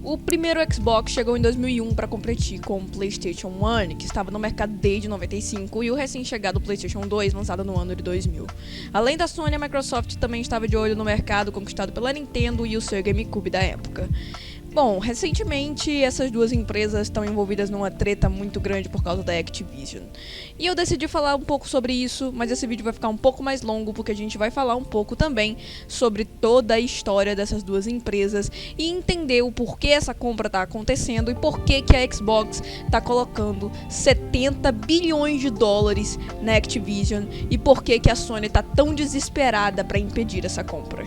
O primeiro Xbox chegou em 2001 para competir com o PlayStation 1, que estava no mercado desde 95, e o recém-chegado PlayStation 2, lançado no ano de 2000. Além da Sony, a Microsoft também estava de olho no mercado conquistado pela Nintendo e o seu GameCube da época. Bom, recentemente essas duas empresas estão envolvidas numa treta muito grande por causa da Activision. E eu decidi falar um pouco sobre isso, mas esse vídeo vai ficar um pouco mais longo porque a gente vai falar um pouco também sobre toda a história dessas duas empresas e entender o porquê essa compra está acontecendo e porquê que a Xbox está colocando 70 bilhões de dólares na Activision e porquê que a Sony está tão desesperada para impedir essa compra.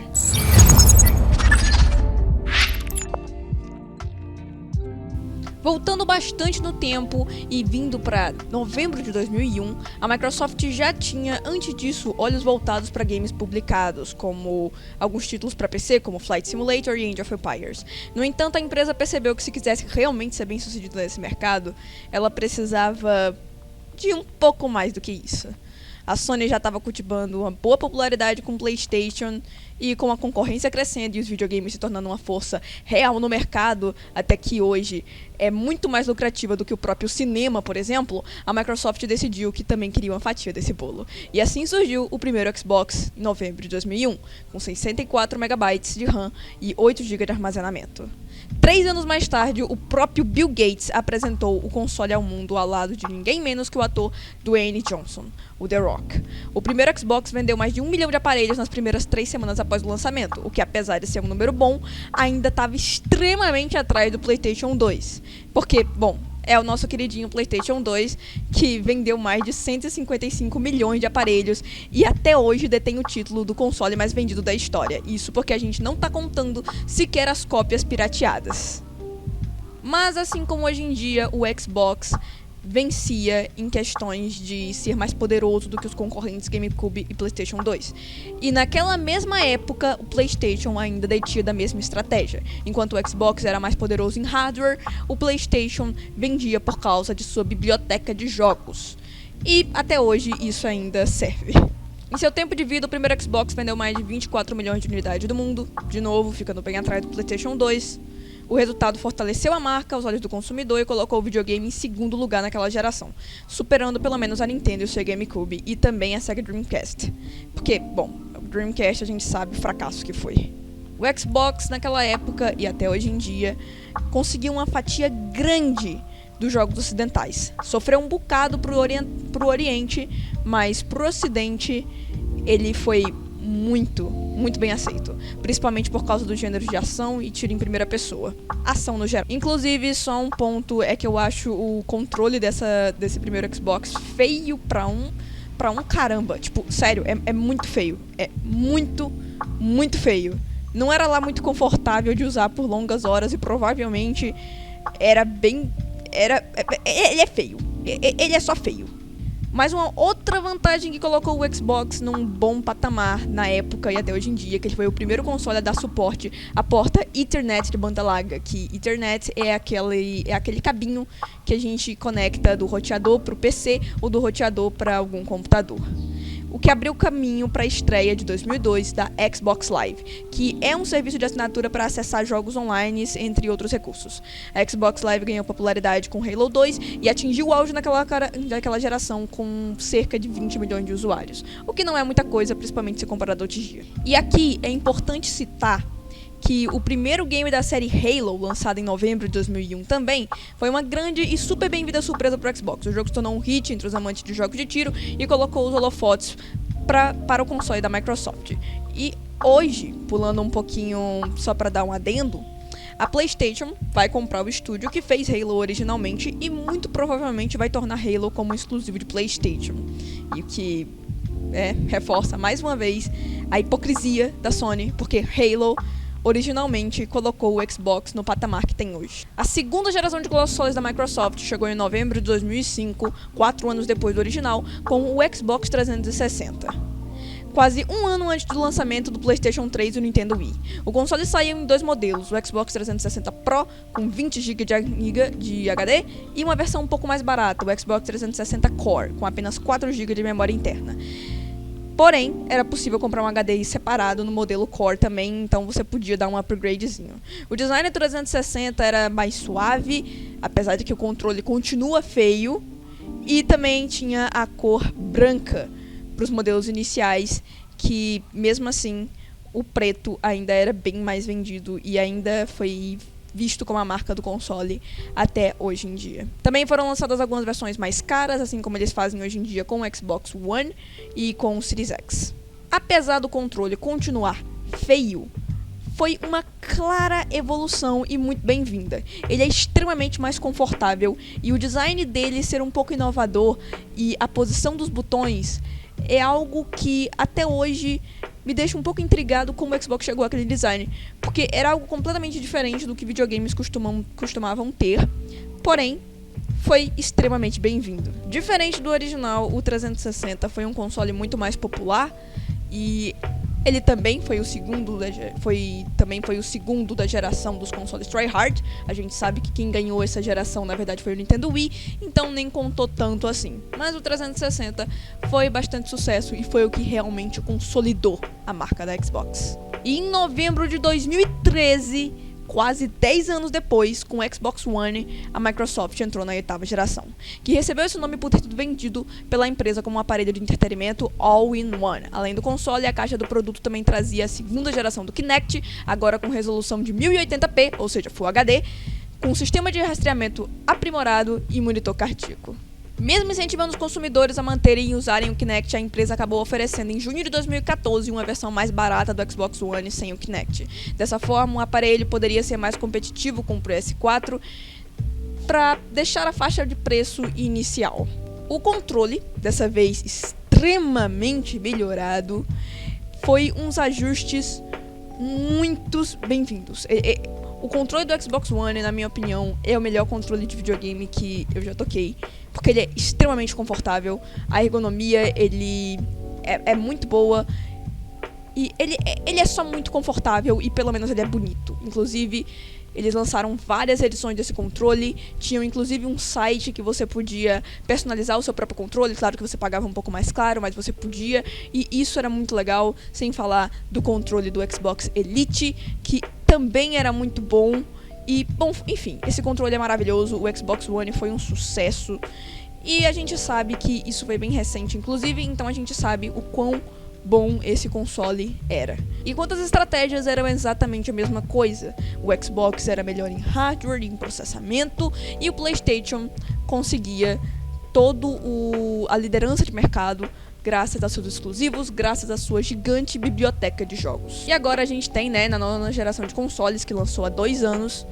Voltando bastante no tempo e vindo para novembro de 2001, a Microsoft já tinha, antes disso, olhos voltados para games publicados, como alguns títulos para PC, como Flight Simulator e Age of Empires. No entanto, a empresa percebeu que se quisesse realmente ser bem sucedida nesse mercado, ela precisava de um pouco mais do que isso. A Sony já estava cultivando uma boa popularidade com o PlayStation e com a concorrência crescendo e os videogames se tornando uma força real no mercado, até que hoje é muito mais lucrativa do que o próprio cinema, por exemplo, a Microsoft decidiu que também queria uma fatia desse bolo. E assim surgiu o primeiro Xbox em novembro de 2001, com 64 MB de RAM e 8 GB de armazenamento. 3 anos mais tarde, o próprio Bill Gates apresentou o console ao mundo ao lado de ninguém menos que o ator Dwayne Johnson, o The Rock. O primeiro Xbox vendeu mais de 1 milhão de aparelhos nas primeiras 3 semanas após o lançamento, o que, apesar de ser um número bom, ainda estava extremamente atrás do PlayStation 2. Porque, bom, é o nosso queridinho PlayStation 2, que vendeu mais de 155 milhões de aparelhos e até hoje detém o título do console mais vendido da história. Isso porque a gente não está contando sequer as cópias pirateadas. Mas assim como hoje em dia o Xbox vencia em questões de ser mais poderoso do que os concorrentes GameCube e PlayStation 2. E naquela mesma época, o PlayStation ainda detinha da mesma estratégia. Enquanto o Xbox era mais poderoso em hardware, o PlayStation vendia por causa de sua biblioteca de jogos. E até hoje isso ainda serve. Em seu tempo de vida, o primeiro Xbox vendeu mais de 24 milhões de unidades do mundo, de novo ficando bem atrás do PlayStation 2. O resultado fortaleceu a marca aos olhos do consumidor e colocou o videogame em segundo lugar naquela geração, superando pelo menos a Nintendo e o seu GameCube e também a Sega Dreamcast. Porque, bom, o Dreamcast a gente sabe o fracasso que foi. O Xbox naquela época e até hoje em dia conseguiu uma fatia grande dos jogos ocidentais. Sofreu um bocado pro Oriente, mas pro Ocidente ele foi muito bem aceito, principalmente por causa do gênero de ação e tiro em primeira pessoa. Ação no geral. Inclusive, só um ponto é que eu acho o controle desse primeiro Xbox feio pra um caramba. Tipo, sério, é muito feio. É muito feio. Não era lá muito confortável de usar por longas horas e provavelmente ele é feio. Ele é só feio. Mas uma outra vantagem que colocou o Xbox num bom patamar na época e até hoje em dia, que ele foi o primeiro console a dar suporte à porta Ethernet de banda larga, que Ethernet é aquele cabinho que a gente conecta do roteador para o PC ou do roteador para algum computador. O que abriu caminho para a estreia de 2002 da Xbox Live, que é um serviço de assinatura para acessar jogos online, entre outros recursos. A Xbox Live ganhou popularidade com Halo 2 e atingiu o auge naquela geração com cerca de 20 milhões de usuários, o que não é muita coisa, principalmente se comparado ao dia. E aqui é importante citar que o primeiro game da série Halo, lançado em novembro de 2001 também, foi uma grande e super bem-vinda surpresa para o Xbox. O jogo se tornou um hit entre os amantes de jogos de tiro e colocou os holofotes para o console da Microsoft. E hoje, pulando um pouquinho só para dar um adendo, a PlayStation vai comprar o estúdio que fez Halo originalmente e muito provavelmente vai tornar Halo como um exclusivo de PlayStation. E o que reforça mais uma vez a hipocrisia da Sony, porque Halo originalmente colocou o Xbox no patamar que tem hoje. A segunda geração de consoles da Microsoft chegou em novembro de 2005, 4 anos depois do original, com o Xbox 360. Quase um ano antes do lançamento do PlayStation 3 e do Nintendo Wii. O console saiu em 2 modelos, o Xbox 360 Pro com 20 GB de HD e uma versão um pouco mais barata, o Xbox 360 Core, com apenas 4 GB de memória interna. Porém, era possível comprar um HDI separado no modelo Core também, então você podia dar um upgradezinho. O design do 360 era mais suave, apesar de que o controle continua feio, e também tinha a cor branca para os modelos iniciais, que mesmo assim o preto ainda era bem mais vendido e ainda foi visto como a marca do console até hoje em dia. Também foram lançadas algumas versões mais caras, assim como eles fazem hoje em dia com o Xbox One e com o Series X. Apesar do controle continuar feio, foi uma clara evolução e muito bem-vinda. Ele é extremamente mais confortável e o design dele ser um pouco inovador e a posição dos botões é algo que até hoje me deixa um pouco intrigado como o Xbox chegou àquele design, porque era algo completamente diferente do que videogames costumavam ter, porém foi extremamente bem-vindo. Diferente do original, o 360 foi um console muito mais popular e ele também foi o segundo da geração dos consoles tryhard. A gente sabe que quem ganhou essa geração na verdade foi o Nintendo Wii, então nem contou tanto assim. Mas o 360 foi bastante sucesso e foi o que realmente consolidou a marca da Xbox. E em novembro de 2013, quase 10 anos depois, com o Xbox One, a Microsoft entrou na 8ª geração, que recebeu esse nome por ter sido vendido pela empresa como um aparelho de entretenimento all-in-one. Além do console, a caixa do produto também trazia a 2ª geração do Kinect, agora com resolução de 1080p, ou seja, Full HD, com sistema de rastreamento aprimorado e monitor cardíaco. Mesmo incentivando os consumidores a manterem e usarem o Kinect, a empresa acabou oferecendo em junho de 2014 uma versão mais barata do Xbox One sem o Kinect. Dessa forma, o aparelho poderia ser mais competitivo com o PS4 para deixar a faixa de preço inicial. O controle, dessa vez extremamente melhorado, foi uns ajustes muito bem-vindos. O controle do Xbox One, na minha opinião, é o melhor controle de videogame que eu já toquei, porque ele é extremamente confortável, a ergonomia ele é muito boa e ele é só muito confortável e pelo menos ele é bonito. Inclusive, eles lançaram várias edições desse controle, tinham inclusive um site que você podia personalizar o seu próprio controle, claro que você pagava um pouco mais caro, mas você podia, e isso era muito legal, sem falar do controle do Xbox Elite, que também era muito bom. E, bom, enfim, esse controle é maravilhoso, o Xbox One foi um sucesso, e a gente sabe que isso foi bem recente, inclusive, então a gente sabe o quão bom esse console era. Enquanto as estratégias eram exatamente a mesma coisa, o Xbox era melhor em hardware, em processamento, e o PlayStation conseguia a liderança de mercado graças a seus exclusivos, graças à sua gigante biblioteca de jogos. E agora a gente tem, na 9ª geração de consoles, que lançou há 2 anos,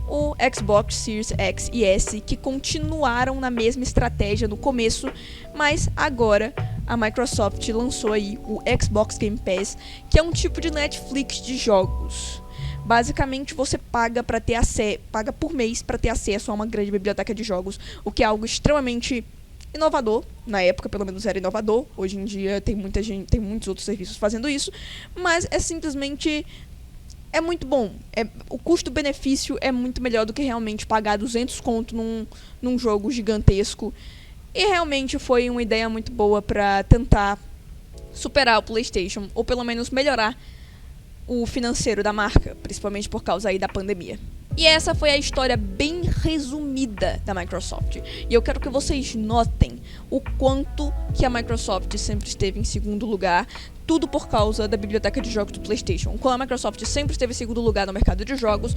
o Xbox Series X e S, que continuaram na mesma estratégia no começo, mas agora a Microsoft lançou aí o Xbox Game Pass, que é um tipo de Netflix de jogos. Basicamente, você paga por mês para ter acesso a uma grande biblioteca de jogos, o que é algo extremamente inovador. Na época, pelo menos, era inovador. Hoje em dia tem muitos outros serviços fazendo isso, mas é simplesmente muito bom. O custo-benefício é muito melhor do que realmente pagar 200 conto num jogo gigantesco. E realmente foi uma ideia muito boa para tentar superar o PlayStation, ou pelo menos melhorar o financeiro da marca, principalmente por causa aí da pandemia. E essa foi a história bem resumida da Microsoft. E eu quero que vocês notem o quanto que a Microsoft sempre esteve em segundo lugar, tudo por causa da biblioteca de jogos do PlayStation. Quando a Microsoft sempre esteve em segundo lugar no mercado de jogos,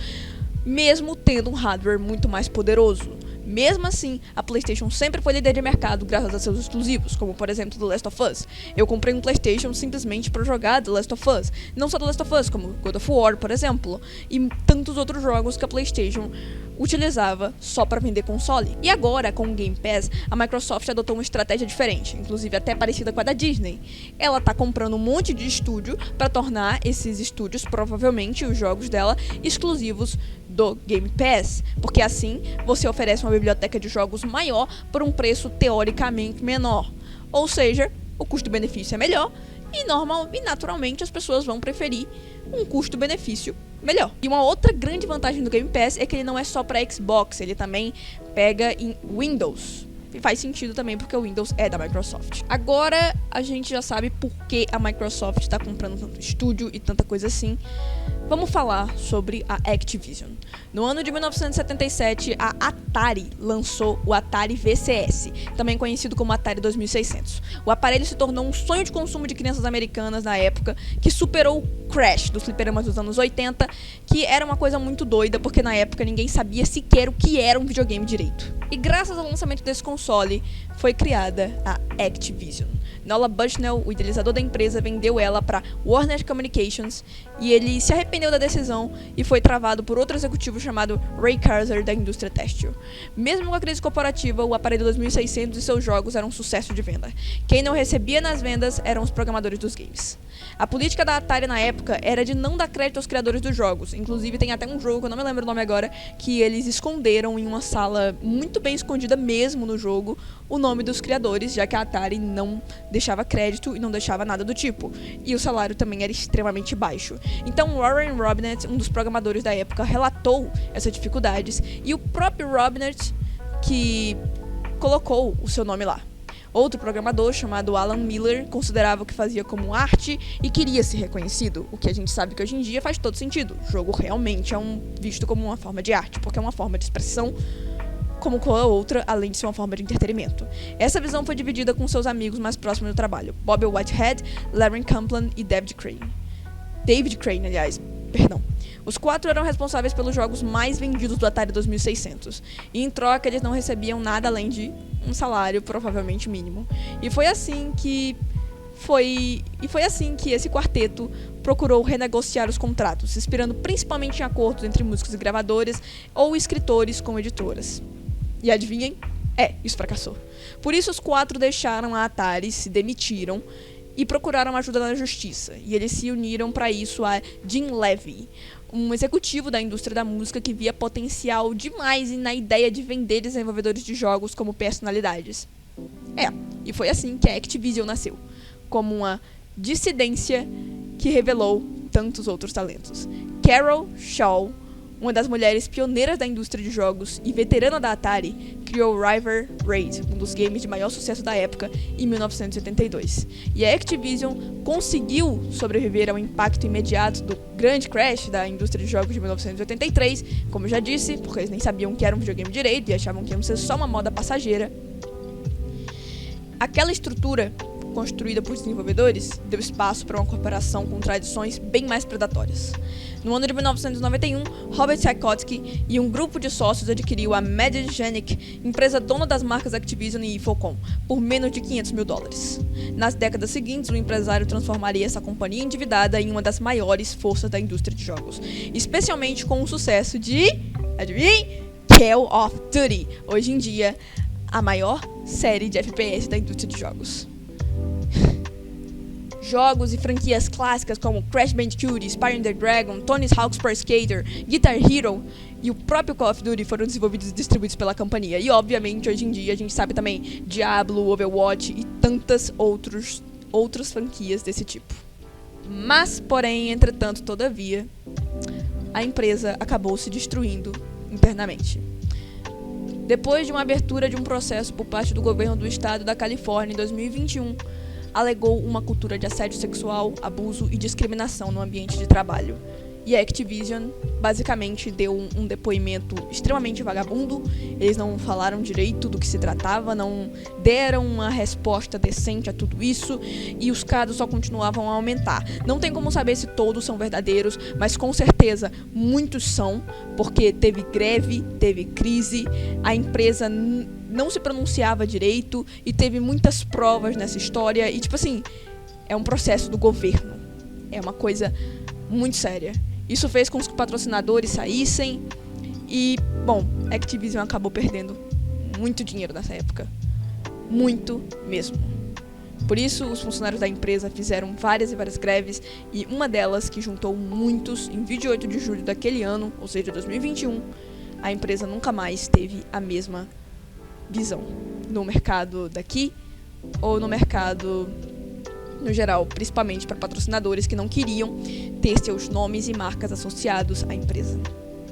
mesmo tendo um hardware muito mais poderoso. Mesmo assim, a PlayStation sempre foi líder de mercado graças a seus exclusivos, como por exemplo The Last of Us. Eu comprei um PlayStation simplesmente para jogar The Last of Us. Não só The Last of Us, como God of War, por exemplo, e tantos outros jogos que a PlayStation utilizava só para vender console. E agora, com o Game Pass, a Microsoft adotou uma estratégia diferente, inclusive até parecida com a da Disney. Ela tá comprando um monte de estúdio para tornar esses estúdios, provavelmente os jogos dela, exclusivos do Game Pass, porque assim você oferece uma biblioteca de jogos maior por um preço teoricamente menor. Ou seja, o custo-benefício é melhor e naturalmente as pessoas vão preferir um custo-benefício melhor. E uma outra grande vantagem do Game Pass é que ele não é só para Xbox, ele também pega em Windows. E faz sentido também porque o Windows é da Microsoft. Agora a gente já sabe por que a Microsoft está comprando tanto estúdio e tanta coisa assim. Vamos falar sobre a Activision. No ano de 1977, a Atari lançou o Atari VCS, também conhecido como Atari 2600. O aparelho se tornou um sonho de consumo de crianças americanas na época, que superou o Crash dos fliperamas dos anos 80, que era uma coisa muito doida, porque na época ninguém sabia sequer o que era um videogame direito. E graças ao lançamento desse console, foi criada a Activision. Nolan Bushnell, o idealizador da empresa, vendeu ela para Warner Communications e ele se arrependeu da decisão e foi travado por outro executivo chamado Ray Karzar da indústria têxtil. Mesmo com a crise corporativa, o aparelho 2600 e seus jogos eram um sucesso de venda. Quem não recebia nas vendas eram os programadores dos games. A política da Atari na época era de não dar crédito aos criadores dos jogos. Inclusive tem até um jogo, que eu não me lembro o nome agora, que eles esconderam em uma sala muito bem escondida mesmo no jogo o nome dos criadores, já que a Atari não deixava crédito e não deixava nada do tipo. E o salário também era extremamente baixo. Então Warren Robinett, um dos programadores da época, relatou essas dificuldades e o próprio Robinett que colocou o seu nome lá. Outro programador, chamado Alan Miller, considerava o que fazia como arte e queria ser reconhecido, o que a gente sabe que hoje em dia faz todo sentido. O jogo realmente é visto como uma forma de arte, porque é uma forma de expressão como qualquer outra, além de ser uma forma de entretenimento. Essa visão foi dividida com seus amigos mais próximos do trabalho, Bob Whitehead, Larry Kaplan e David Crane. Os quatro eram responsáveis pelos jogos mais vendidos do Atari 2600, e em troca eles não recebiam nada além de um salário provavelmente mínimo. E foi assim que esse quarteto procurou renegociar os contratos, se inspirando principalmente em acordos entre músicos e gravadores ou escritores com editoras. E adivinhem? Isso fracassou. Por isso os quatro deixaram a Atari, se demitiram e procuraram ajuda na justiça. E eles se uniram para isso a Jim Levy, um executivo da indústria da música que via potencial demais na ideia de vender desenvolvedores de jogos como personalidades. E foi assim que a Activision nasceu, como uma dissidência que revelou tantos outros talentos. Carol Shaw, uma das mulheres pioneiras da indústria de jogos e veterana da Atari, criou River Raid, um dos games de maior sucesso da época, em 1982. E a Activision conseguiu sobreviver ao impacto imediato do grande crash da indústria de jogos de 1983, como eu já disse, porque eles nem sabiam que era um videogame direito e achavam que ia ser só uma moda passageira. Aquela estrutura construída por desenvolvedores deu espaço para uma corporação com tradições bem mais predatórias. No ano de 1991, Robert Sakotsky e um grupo de sócios adquiriu a Mediagenic, empresa dona das marcas Activision e Infocom, por menos de $500 mil. Nas décadas seguintes, o empresário transformaria essa companhia endividada em uma das maiores forças da indústria de jogos, especialmente com o sucesso de, adivinhem, Call of Duty, hoje em dia a maior série de FPS da indústria de jogos. Jogos e franquias clássicas como Crash Bandicoot, Spyro the Dragon, Tony Hawk's Pro Skater, Guitar Hero e o próprio Call of Duty foram desenvolvidos e distribuídos pela companhia. E obviamente hoje em dia a gente sabe também Diablo, Overwatch e tantas outras franquias desse tipo. Mas, porém, entretanto, todavia, a empresa acabou se destruindo internamente. Depois de uma abertura de um processo por parte do governo do estado da Califórnia em 2021, alegou uma cultura de assédio sexual, abuso e discriminação no ambiente de trabalho. E a Activision basicamente deu um depoimento extremamente vagabundo. Eles não falaram direito do que se tratava, não deram uma resposta decente a tudo isso, e os casos só continuavam a aumentar. Não tem como saber se todos são verdadeiros, mas com certeza muitos são, porque teve greve, teve crise, a empresa não se pronunciava direito e teve muitas provas nessa história. E tipo assim, é um processo do governo, é uma coisa muito séria. Isso fez com que os patrocinadores saíssem e, bom, a Activision acabou perdendo muito dinheiro nessa época. Muito mesmo. Por isso, os funcionários da empresa fizeram várias e várias greves, e uma delas, que juntou muitos, em 28 de julho daquele ano, ou seja, 2021, a empresa nunca mais teve a mesma visão no mercado daqui ou no mercado no geral, principalmente para patrocinadores que não queriam ter seus nomes e marcas associados à empresa.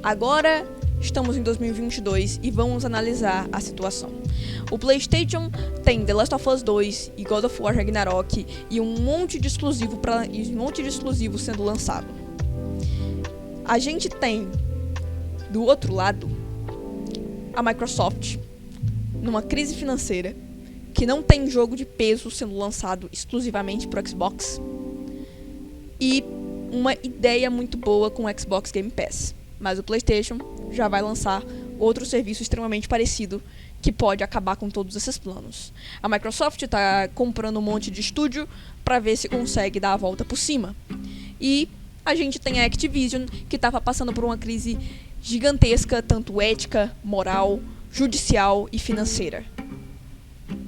Agora estamos em 2022 e vamos analisar a situação. O PlayStation tem The Last of Us 2 e God of War Ragnarok e um monte de exclusivo sendo lançado. A gente tem, do outro lado, a Microsoft numa crise financeira, que não tem jogo de peso sendo lançado exclusivamente pro Xbox, e uma ideia muito boa com o Xbox Game Pass. Mas o PlayStation já vai lançar outro serviço extremamente parecido que pode acabar com todos esses planos. A Microsoft está comprando um monte de estúdio para ver se consegue dar a volta por cima. E a gente tem a Activision, que estava passando por uma crise gigantesca, tanto ética, moral, judicial e financeira.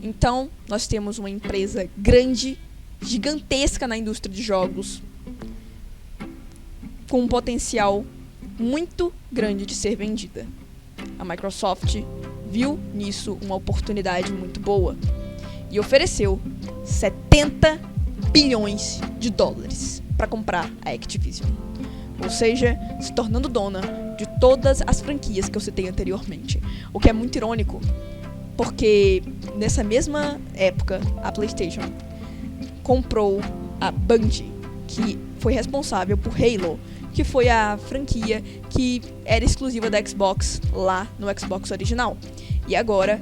Então, nós temos uma empresa grande, gigantesca na indústria de jogos, com um potencial muito grande de ser vendida. A Microsoft viu nisso uma oportunidade muito boa e ofereceu 70 bilhões de dólares para comprar a Activision. Ou seja, se tornando dona de todas as franquias que eu citei anteriormente. O que é muito irônico, porque nessa mesma época a PlayStation comprou a Bungie, que foi responsável por Halo, que foi a franquia que era exclusiva da Xbox lá no Xbox original. E agora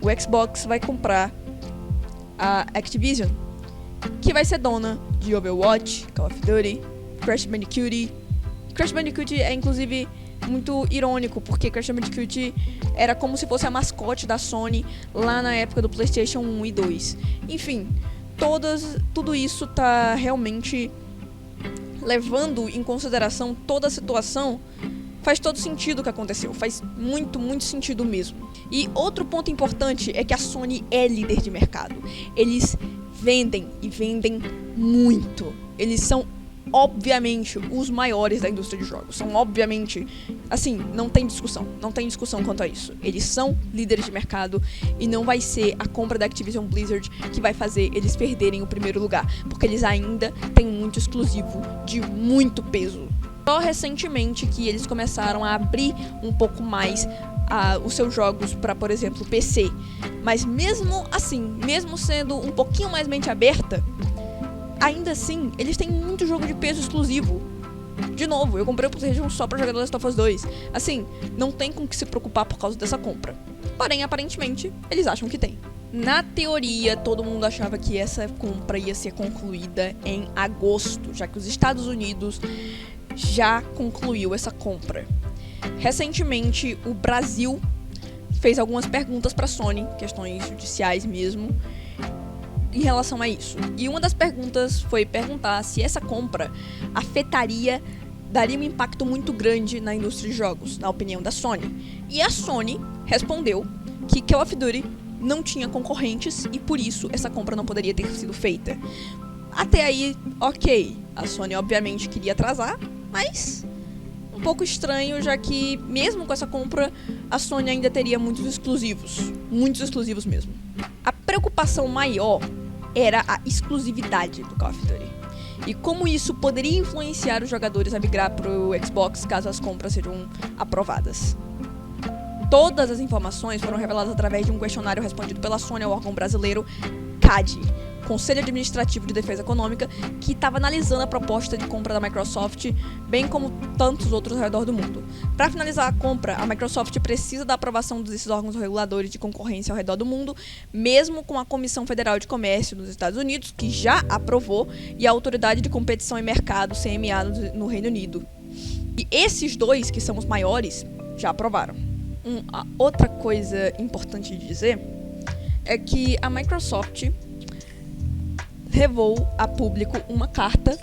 o Xbox vai comprar a Activision, que vai ser dona de Overwatch, Call of Duty, Crash Bandicoot. Crash Bandicoot é inclusive muito irônico, porque Crash Bandicoot era como se fosse a mascote da Sony lá na época do PlayStation 1 e 2. Enfim, tudo isso tá realmente levando em consideração toda a situação. Faz todo sentido o que aconteceu, faz muito, muito sentido mesmo. E outro ponto importante é que a Sony é líder de mercado. Eles vendem e vendem muito. Eles são obviamente os maiores da indústria de jogos. São obviamente, assim, não tem discussão quanto a isso. Eles são líderes de mercado e não vai ser a compra da Activision Blizzard que vai fazer eles perderem o primeiro lugar, porque eles ainda têm muito exclusivo de muito peso. Só recentemente que eles começaram a abrir um pouco mais os seus jogos para, por exemplo, PC. Mas mesmo assim, mesmo sendo um pouquinho mais mente aberta, ainda assim, eles têm muito jogo de peso exclusivo. De novo, eu comprei o PlayStation só pra jogar The Last of Us 2. Assim, não tem com que se preocupar por causa dessa compra. Porém, aparentemente, eles acham que tem. Na teoria, todo mundo achava que essa compra ia ser concluída em agosto, já que os Estados Unidos já concluiu essa compra. Recentemente, o Brasil fez algumas perguntas pra Sony, questões judiciais mesmo, em relação a isso. E uma das perguntas foi perguntar se essa compra daria um impacto muito grande na indústria de jogos, na opinião da Sony. E a Sony respondeu que Call of Duty não tinha concorrentes e por isso essa compra não poderia ter sido feita. Até aí, ok. A Sony obviamente queria atrasar, mas um pouco estranho, já que mesmo com essa compra, a Sony ainda teria muitos exclusivos mesmo. A preocupação maior era a exclusividade do Call of Duty e como isso poderia influenciar os jogadores a migrar pro Xbox caso as compras sejam aprovadas. Todas as informações foram reveladas através de um questionário respondido pela Sony ao órgão brasileiro CAD, Conselho Administrativo de Defesa Econômica, que estava analisando a proposta de compra da Microsoft, bem como tantos outros ao redor do mundo. Para finalizar a compra, a Microsoft precisa da aprovação desses órgãos reguladores de concorrência ao redor do mundo, mesmo com a Comissão Federal de Comércio dos Estados Unidos, que já aprovou, e a Autoridade de Competição e Mercado, CMA, no Reino Unido. E esses dois, que são os maiores, já aprovaram. A outra coisa importante de dizer é que a Microsoft levou a público uma carta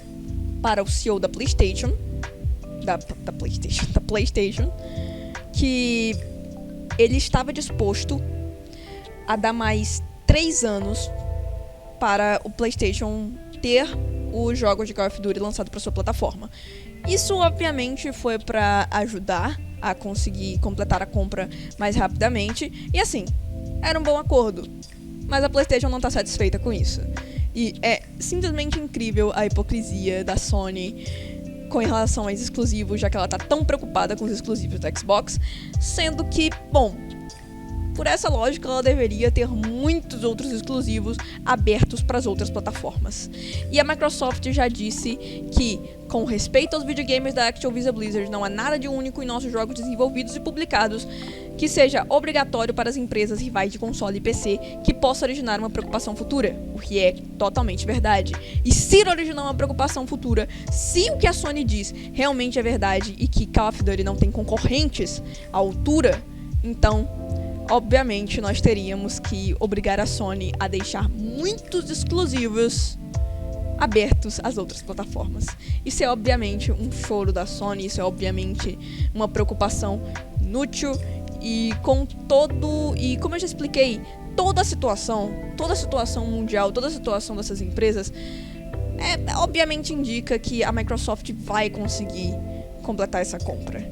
para o CEO da PlayStation, da PlayStation, que ele estava disposto a dar mais 3 anos para o PlayStation ter os jogos de Call of Duty lançados para sua plataforma. Isso, obviamente, foi para ajudar a conseguir completar a compra mais rapidamente. E assim, era um bom acordo. Mas a PlayStation não está satisfeita com isso. E é simplesmente incrível a hipocrisia da Sony com relação aos exclusivos, já que ela tá tão preocupada com os exclusivos do Xbox, sendo que, bom, por essa lógica, ela deveria ter muitos outros exclusivos abertos para as outras plataformas. E a Microsoft já disse que, com respeito aos videogames da Activision Blizzard, não há nada de único em nossos jogos desenvolvidos e publicados que seja obrigatório para as empresas rivais de console e PC que possa originar uma preocupação futura, o que é totalmente verdade. E se originar uma preocupação futura, se o que a Sony diz realmente é verdade e que Call of Duty não tem concorrentes à altura, então, obviamente, nós teríamos que obrigar a Sony a deixar muitos exclusivos abertos às outras plataformas. Isso é obviamente um choro da Sony, isso é obviamente uma preocupação inútil e como eu já expliquei, toda a situação mundial, toda a situação dessas empresas obviamente indica que a Microsoft vai conseguir completar essa compra.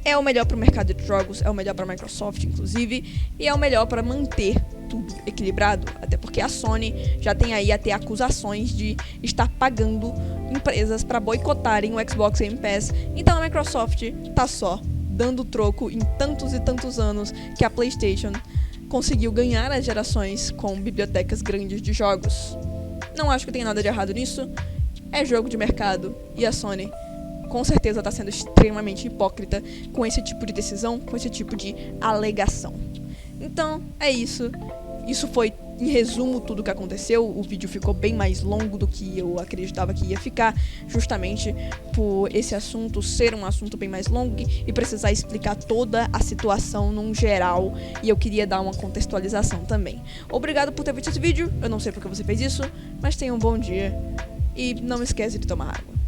É o melhor para o mercado de jogos, é o melhor para a Microsoft, inclusive, e é o melhor para manter tudo equilibrado, até porque a Sony já tem aí até acusações de estar pagando empresas para boicotarem o Xbox Game Pass, então a Microsoft tá só dando troco em tantos e tantos anos que a PlayStation conseguiu ganhar as gerações com bibliotecas grandes de jogos. Não acho que tem nada de errado nisso, é jogo de mercado e a Sony com certeza está sendo extremamente hipócrita com esse tipo de decisão, com esse tipo de alegação. Então, é isso. Isso foi, em resumo, tudo o que aconteceu. O vídeo ficou bem mais longo do que eu acreditava que ia ficar, justamente por esse assunto ser um assunto bem mais longo e precisar explicar toda a situação num geral, e eu queria dar uma contextualização também. Obrigado por ter visto esse vídeo, eu não sei porque você fez isso, mas tenha um bom dia e não esquece de tomar água.